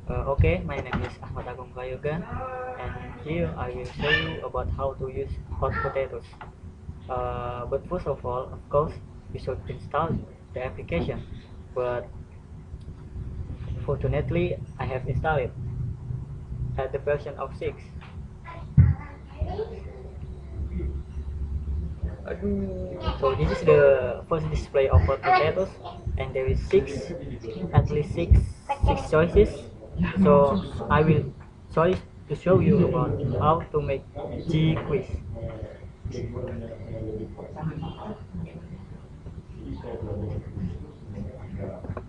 Okay, my name is Achmad Agung P, and here I will show you about how to use hot potatoes. But first of all, of course, you should install the application. But fortunately, I have installed it at the version of 6. So this is the first display of hot potatoes, and there is at least six choices. So I will choose to show you about how to make G quiz.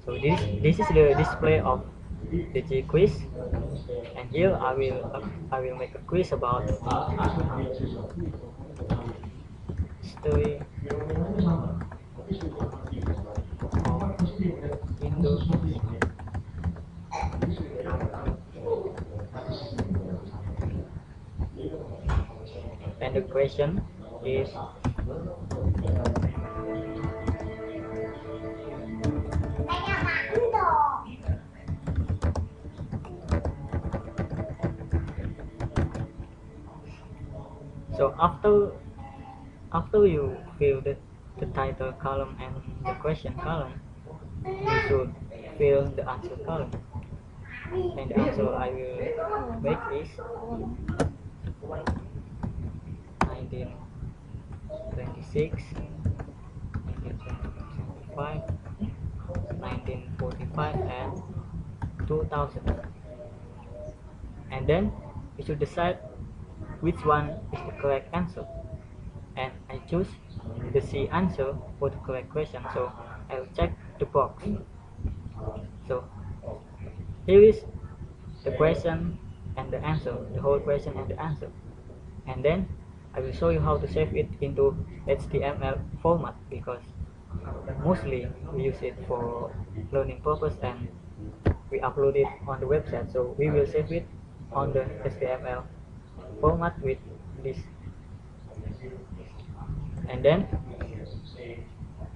So this is the display of the G quiz, and here I will make a quiz about history of Indonesia. And the question is, so after you fill the title column and the question column, you should fill the answer column. And the answer I will make is 1926, 1925, 1945, and 2000. And then you should decide which one is the correct answer. And I choose the C answer for the correct question, so I will check the box. So here is the question and the answer, the whole question and the answer. And then I will show you how to save it into HTML format, because mostly we use it for learning purpose and we upload it on the website, so we will save it on the HTML format with this. And then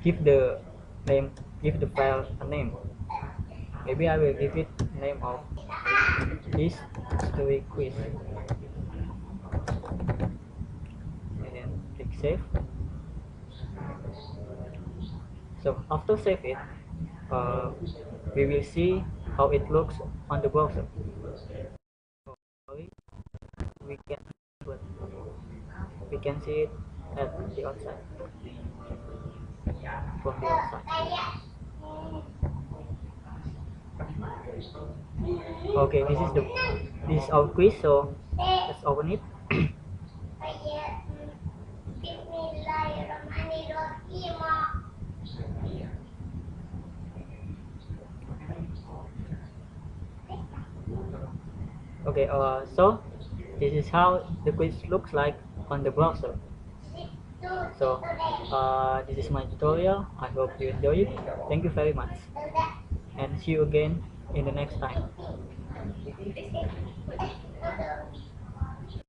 give the name, give the file a name. Maybe I will give it name of this story quiz, and then click save. So after save it, we will see how it looks on the browser. Sorry, we can but we can see it at the outside, from the outside. Okay, this is our quiz, so let's open it. Okay, so this is how the quiz looks like on the browser. So this is my tutorial. I hope you enjoy it. Thank you very much, and see you again in the next time.